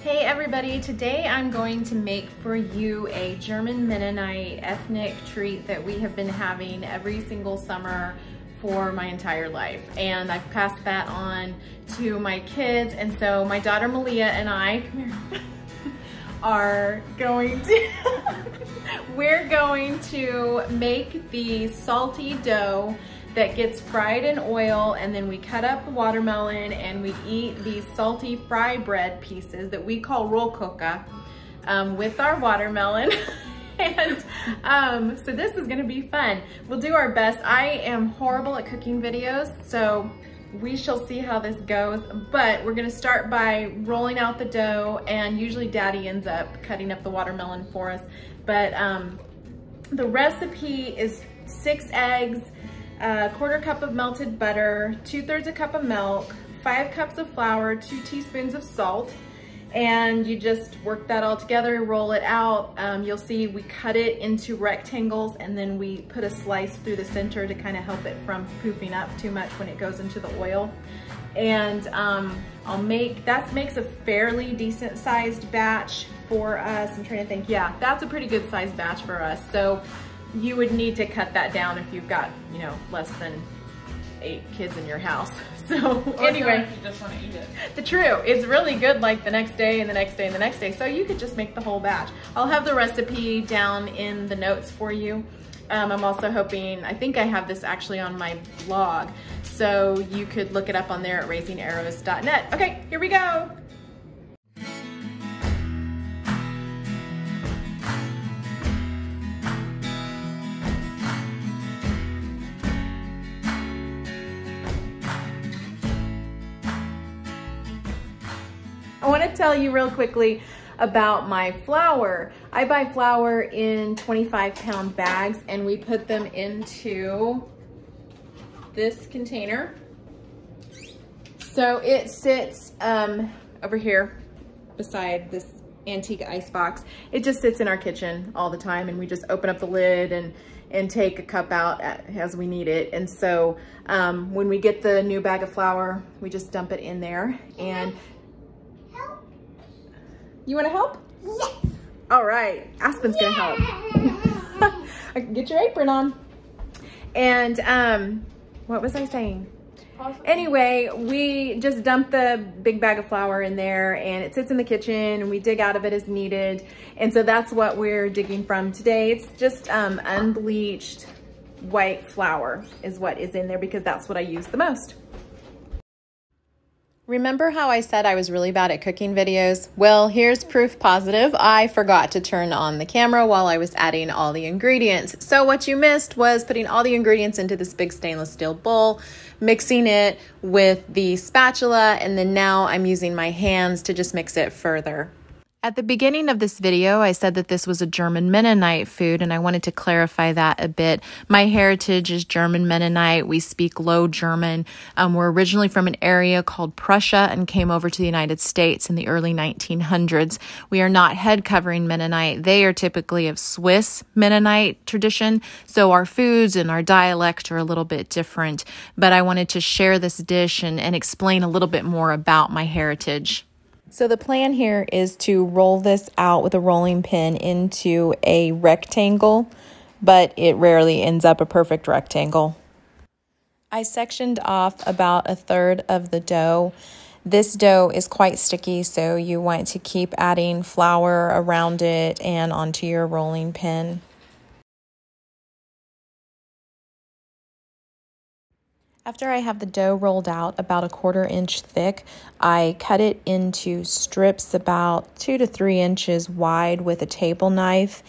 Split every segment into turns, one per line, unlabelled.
Hey everybody, today I'm going to make for you a German Mennonite ethnic treat that we have been having every single summer for my entire life. And I've passed that on to my kids, and so my daughter Malia and I, come here, are going to, we're going to make the salty dough that gets fried in oil, and then we cut up the watermelon and we eat these salty fry bread pieces that we call Rollkuchen with our watermelon. And so this is gonna be fun. We'll do our best. I am horrible at cooking videos, so we shall see how this goes, but we're gonna start by rolling out the dough, and usually Daddy ends up cutting up the watermelon for us. But the recipe is 6 eggs, a 1/4 cup of melted butter, 2/3 a cup of milk, 5 cups of flour, 2 teaspoons of salt, and you just work that all together, roll it out. You'll see we cut it into rectangles, and then we put a slice through the center to kind of help it from poofing up too much when it goes into the oil. And that makes a fairly decent sized batch for us. I'm trying to think, yeah, that's a pretty good sized batch for us. So you would need to cut that down if you've got, you know, less than 8 kids in your house. So anyway,
if you just want to eat it. The
true, it's really good like the next day and the next day and the next day. So you could just make the whole batch. I'll have the recipe down in the notes for you. I'm also hoping, I think I have this actually on my blog, so you could look it up on there at raisingarrows.net. Okay, here we go. I want to tell you real quickly about my flour. I buy flour in 25-pound bags, and we put them into this container. So it sits over here beside this antique ice box. It just sits in our kitchen all the time, and we just open up the lid and take a cup out as we need it. And so when we get the new bag of flour, we just dump it in there. And you want to help? Yes. All right, Aspen's gonna help. Get your apron on. And what was I saying? Awesome. Anyway, we just dump the big bag of flour in there, and it sits in the kitchen, and we dig out of it as needed. And so that's what we're digging from today. It's just unbleached white flour is what is in there, because that's what I use the most. Remember how I said I was really bad at cooking videos? Well, here's proof positive. I forgot to turn on the camera while I was adding all the ingredients. So what you missed was putting all the ingredients into this big stainless steel bowl, mixing it with the spatula, and then now I'm using my hands to just mix it further. At the beginning of this video, I said that this was a German Mennonite food, and I wanted to clarify that a bit. My heritage is German Mennonite. We speak Low German. We're originally from an area called Prussia and came over to the United States in the early 1900s. We are not head covering Mennonite. They are typically of Swiss Mennonite tradition, so our foods and our dialect are a little bit different. But I wanted to share this dish and explain a little bit more about my heritage. So the plan here is to roll this out with a rolling pin into a rectangle, but it rarely ends up a perfect rectangle. I sectioned off about 1/3 of the dough. This dough is quite sticky, so you want to keep adding flour around it and onto your rolling pin. After I have the dough rolled out about 1/4 inch thick, I cut it into strips about 2 to 3 inches wide with a table knife.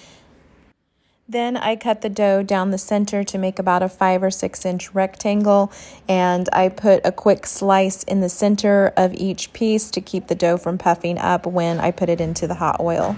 Then I cut the dough down the center to make about a 5 or 6 inch rectangle, and I put a quick slice in the center of each piece to keep the dough from puffing up when I put it into the hot oil.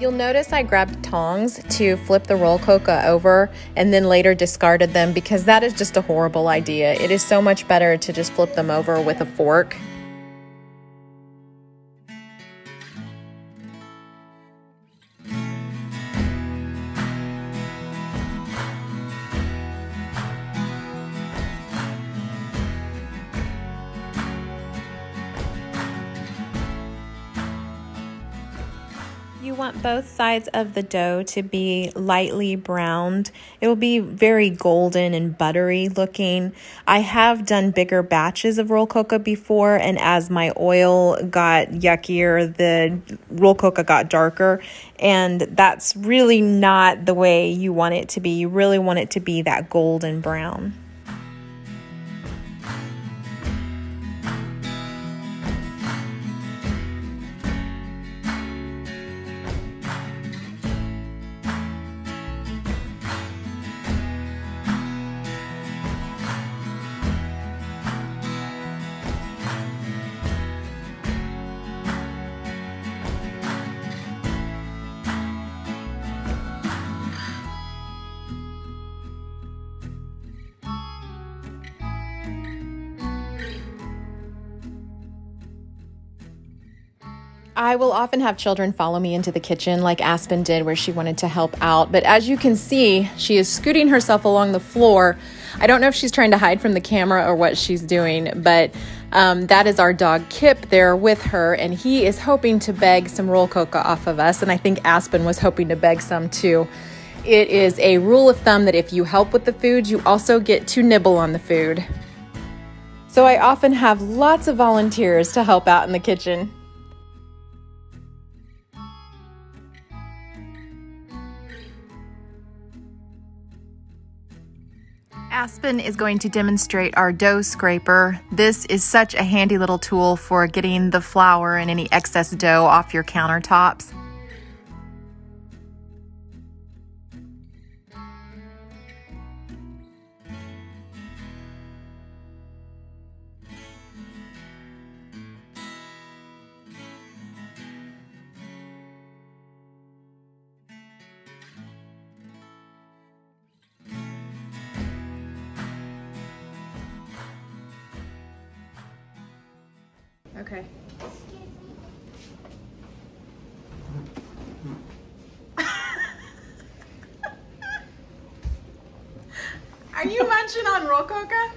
You'll notice I grabbed tongs to flip the Rollkuchen over and then later discarded them because that is just a horrible idea. It is so much better to just flip them over with a fork. You want both sides of the dough to be lightly browned. It will be very golden and buttery looking. I have done bigger batches of Rollkuchen before, and as my oil got yuckier, the Rollkuchen got darker, and that's really not the way you want it to be. You really want it to be that golden brown. I will often have children follow me into the kitchen like Aspen did where she wanted to help out. But as you can see, she is scooting herself along the floor. I don't know if she's trying to hide from the camera or what she's doing, but that is our dog Kip there with her, and he is hoping to beg some Rollkuchen off of us, and I think Aspen was hoping to beg some too. It is a rule of thumb that if you help with the food, you also get to nibble on the food. So I often have lots of volunteers to help out in the kitchen. Aspen is going to demonstrate our dough scraper. This is such a handy little tool for getting the flour and any excess dough off your countertops. Okay. Are you munching on Rollkuchen?